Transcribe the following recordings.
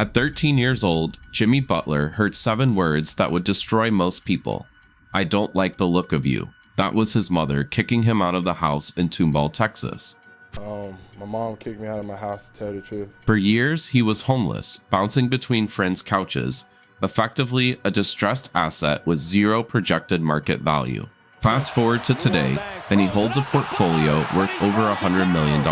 At 13 years old, Jimmy Butler heard 7 words that would destroy most people. "I don't like the look of you." That was his mother kicking him out of the house in Tomball, Texas. My mom kicked me out of my house, to tell the truth. For years, he was homeless, bouncing between friends' couches, effectively a distressed asset with zero projected market value. Fast forward to today, and he holds a portfolio worth over $100 million.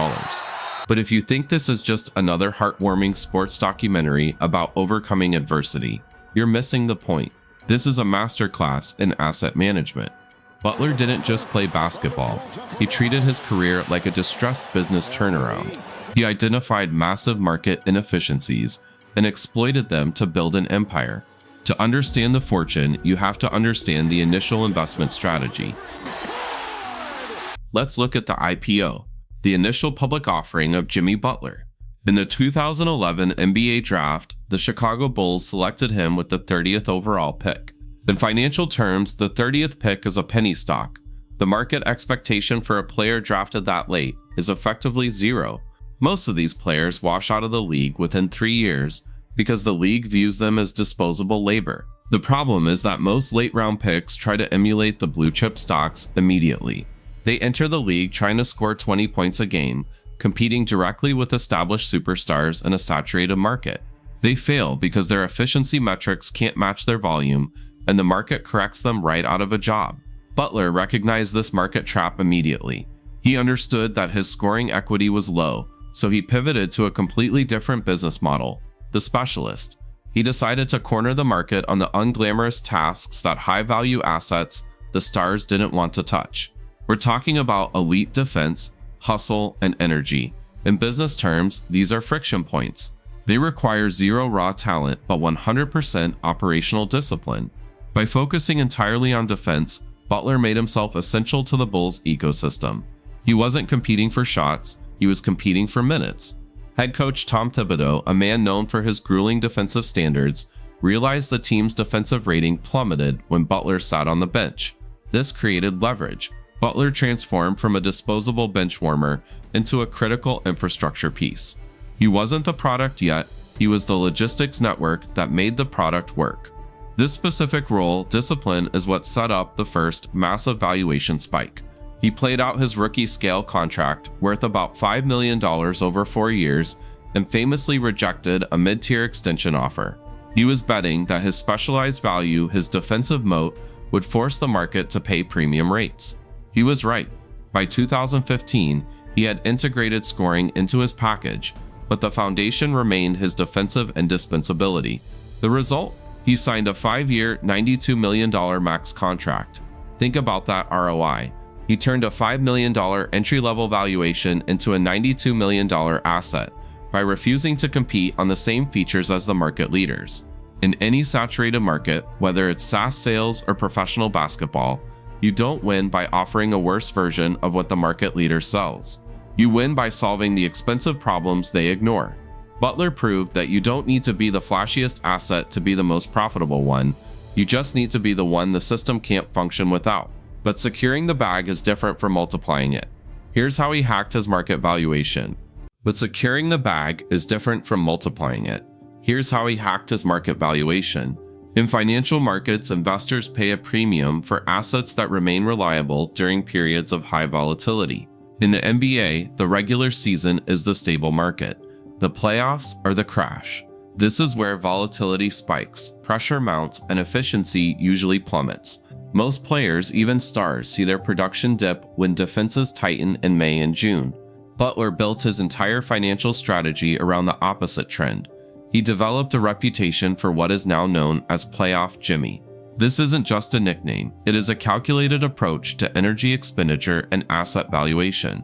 But if you think this is just another heartwarming sports documentary about overcoming adversity, you're missing the point. This is a masterclass in asset management. Butler didn't just play basketball. He treated his career like a distressed business turnaround. He identified massive market inefficiencies and exploited them to build an empire. To understand the fortune, you have to understand the initial investment strategy. Let's look at the IPO, the initial public offering of Jimmy Butler. In the 2011 NBA draft, the Chicago Bulls selected him with the 30th overall pick. In financial terms, the 30th pick is a penny stock. The market expectation for a player drafted that late is effectively zero. Most of these players wash out of the league within 3 years because the league views them as disposable labor. The problem is that most late-round picks try to emulate the blue-chip stocks immediately. They enter the league trying to score 20 points a game, competing directly with established superstars in a saturated market. They fail because their efficiency metrics can't match their volume, and the market corrects them right out of a job. Butler recognized this market trap immediately. He understood that his scoring equity was low, so he pivoted to a completely different business model, the specialist. He decided to corner the market on the unglamorous tasks that high-value assets the stars didn't want to touch. We're talking about elite defense, hustle, and energy. In business terms, these are friction points. They require zero raw talent but 100% operational discipline. By focusing entirely on defense, Butler made himself essential to the Bulls ecosystem. He wasn't competing for shots, he was competing for minutes. Head coach Tom Thibodeau, a man known for his grueling defensive standards, realized the team's defensive rating plummeted when Butler sat on the bench. This created leverage. Butler transformed from a disposable bench warmer into a critical infrastructure piece. He wasn't the product yet, he was the logistics network that made the product work. This specific role, discipline, is what set up the first massive valuation spike. He played out his rookie scale contract, worth about $5 million over 4 years, and famously rejected a mid-tier extension offer. He was betting that his specialized value, his defensive moat, would force the market to pay premium rates. He was right. By 2015, he had integrated scoring into his package, but the foundation remained his defensive indispensability. The result? He signed a 5-year, $92 million max contract. Think about that ROI. He turned a $5 million entry-level valuation into a $92 million asset by refusing to compete on the same features as the market leaders. In any saturated market, whether it's SaaS sales or professional basketball, you don't win by offering a worse version of what the market leader sells. You win by solving the expensive problems they ignore. Butler proved that you don't need to be the flashiest asset to be the most profitable one, you just need to be the one the system can't function without. But securing the bag is different from multiplying it. Here's how he hacked his market valuation. But securing the bag is different from multiplying it. Here's how he hacked his market valuation. In financial markets, investors pay a premium for assets that remain reliable during periods of high volatility. In the NBA, the regular season is the stable market. The playoffs are the crash. This is where volatility spikes, pressure mounts, and efficiency usually plummets. Most players, even stars, see their production dip when defenses tighten in May and June. Butler built his entire financial strategy around the opposite trend. He developed a reputation for what is now known as Playoff Jimmy. This isn't just a nickname, it is a calculated approach to energy expenditure and asset valuation.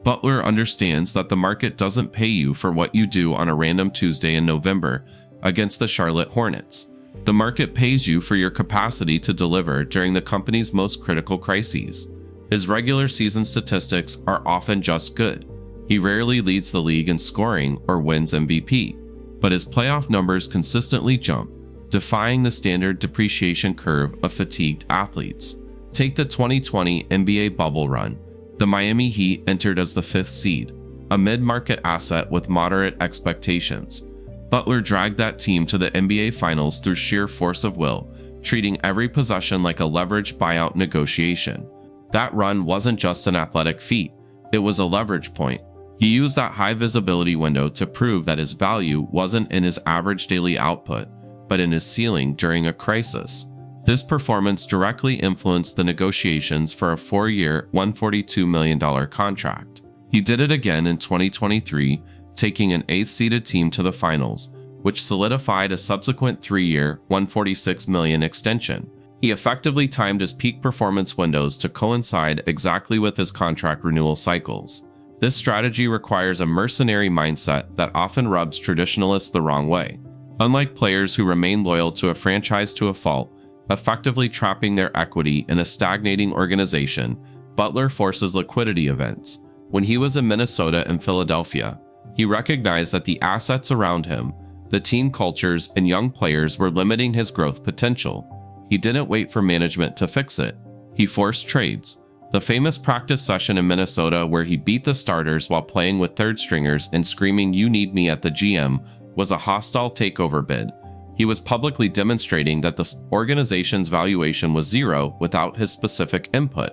Butler understands that the market doesn't pay you for what you do on a random Tuesday in November against the Charlotte Hornets. The market pays you for your capacity to deliver during the company's most critical crises. His regular season statistics are often just good. He rarely leads the league in scoring or wins MVP, but his playoff numbers consistently jump, defying the standard depreciation curve of fatigued athletes. Take the 2020 NBA bubble run. The Miami Heat entered as the 5th seed, a mid-market asset with moderate expectations. Butler dragged that team to the NBA Finals through sheer force of will, treating every possession like a leveraged buyout negotiation. That run wasn't just an athletic feat, it was a leverage point. He used that high visibility window to prove that his value wasn't in his average daily output, but in his ceiling during a crisis. This performance directly influenced the negotiations for a 4-year, $142 million contract. He did it again in 2023, taking an 8th-seeded team to the finals, which solidified a subsequent 3-year, $146 million extension. He effectively timed his peak performance windows to coincide exactly with his contract renewal cycles. This strategy requires a mercenary mindset that often rubs traditionalists the wrong way. Unlike players who remain loyal to a franchise to a fault, effectively trapping their equity in a stagnating organization, Butler forces liquidity events. When he was in Minnesota and Philadelphia, he recognized that the assets around him, the team cultures, and young players were limiting his growth potential. He didn't wait for management to fix it. He forced trades. The famous practice session in Minnesota where he beat the starters while playing with third stringers and screaming "You need me" at the GM was a hostile takeover bid. He was publicly demonstrating that the organization's valuation was zero without his specific input.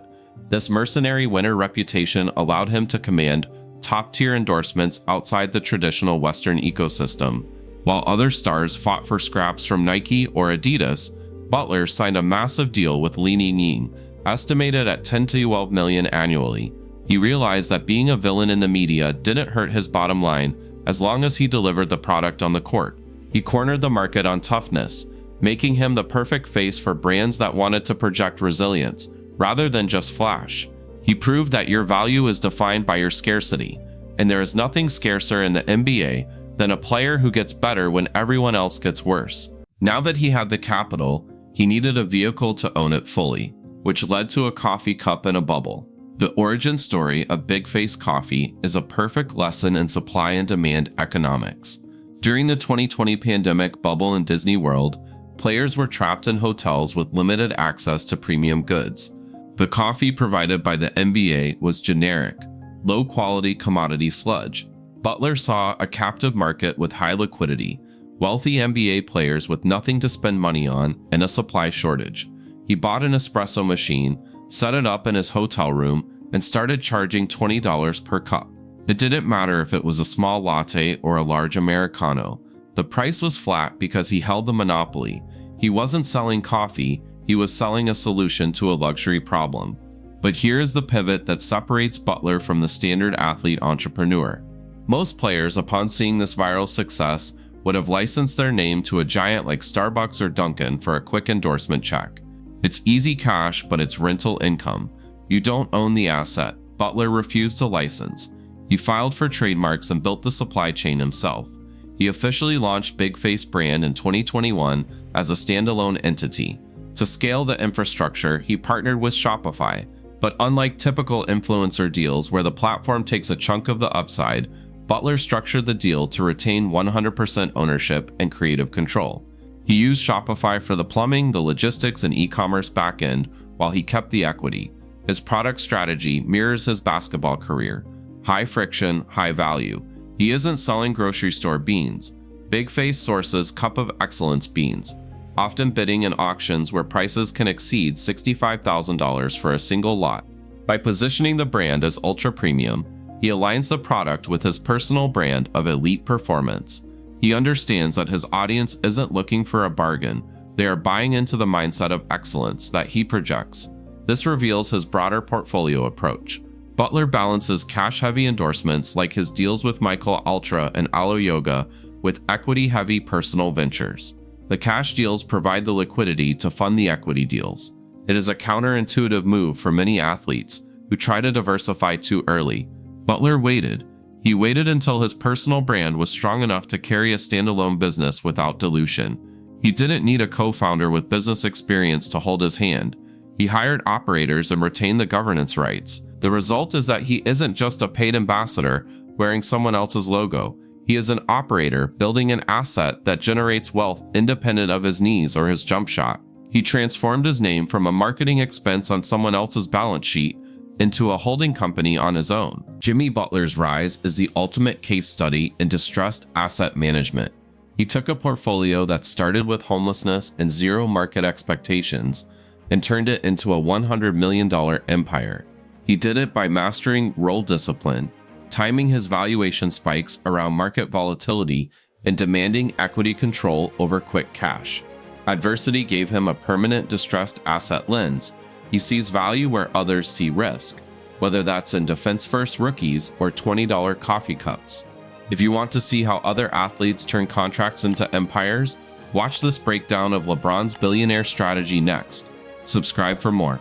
This mercenary winner reputation allowed him to command top-tier endorsements outside the traditional Western ecosystem. While other stars fought for scraps from Nike or Adidas, Butler signed a massive deal with Li Ning, estimated at $10 to $12 million annually. He realized that being a villain in the media didn't hurt his bottom line as long as he delivered the product on the court. He cornered the market on toughness, making him the perfect face for brands that wanted to project resilience rather than just flash. He proved that your value is defined by your scarcity, and there is nothing scarcer in the NBA than a player who gets better when everyone else gets worse. Now that he had the capital, he needed a vehicle to own it fully, which led to a coffee cup and a bubble. The origin story of Big Face Coffee is a perfect lesson in supply and demand economics. During the 2020 pandemic bubble in Disney World, players were trapped in hotels with limited access to premium goods. The coffee provided by the NBA was generic, low-quality commodity sludge. Butler saw a captive market with high liquidity, wealthy NBA players with nothing to spend money on, and a supply shortage. He bought an espresso machine, set it up in his hotel room, and started charging $20 per cup. It didn't matter if it was a small latte or a large Americano. The price was flat because he held the monopoly. He wasn't selling coffee, he was selling a solution to a luxury problem. But here is the pivot that separates Butler from the standard athlete entrepreneur. Most players, upon seeing this viral success, would have licensed their name to a giant like Starbucks or Dunkin' for a quick endorsement check. It's easy cash, but it's rental income. You don't own the asset. Butler refused to license. He filed for trademarks and built the supply chain himself. He officially launched Big Face brand in 2021 as a standalone entity. To scale the infrastructure, he partnered with Shopify, but unlike typical influencer deals where the platform takes a chunk of the upside, Butler structured the deal to retain 100% ownership and creative control. He used Shopify for the plumbing, the logistics, and e-commerce backend while he kept the equity. His product strategy mirrors his basketball career. High friction, high value. He isn't selling grocery store beans. Big Face sources Cup of Excellence beans, often bidding in auctions where prices can exceed $65,000 for a single lot. By positioning the brand as ultra premium, he aligns the product with his personal brand of elite performance. He understands that his audience isn't looking for a bargain, they are buying into the mindset of excellence that he projects. This reveals his broader portfolio approach. Butler balances cash-heavy endorsements like his deals with Michael Ultra and Alo Yoga with equity-heavy personal ventures. The cash deals provide the liquidity to fund the equity deals. It is a counterintuitive move for many athletes who try to diversify too early. Butler waited. He waited until his personal brand was strong enough to carry a standalone business without dilution. He didn't need a co-founder with business experience to hold his hand. He hired operators and retained the governance rights. The result is that he isn't just a paid ambassador wearing someone else's logo. He is an operator building an asset that generates wealth independent of his knees or his jump shot. He transformed his name from a marketing expense on someone else's balance sheet into a holding company on his own. Jimmy Butler's rise is the ultimate case study in distressed asset management. He took a portfolio that started with homelessness and zero market expectations and turned it into a $100 million empire. He did it by mastering role discipline, timing his valuation spikes around market volatility, and demanding equity control over quick cash. Adversity gave him a permanent distressed asset lens. He sees value where others see risk, whether that's in defense-first rookies or $20 coffee cups. If you want to see how other athletes turn contracts into empires, watch this breakdown of LeBron's billionaire strategy next. Subscribe for more.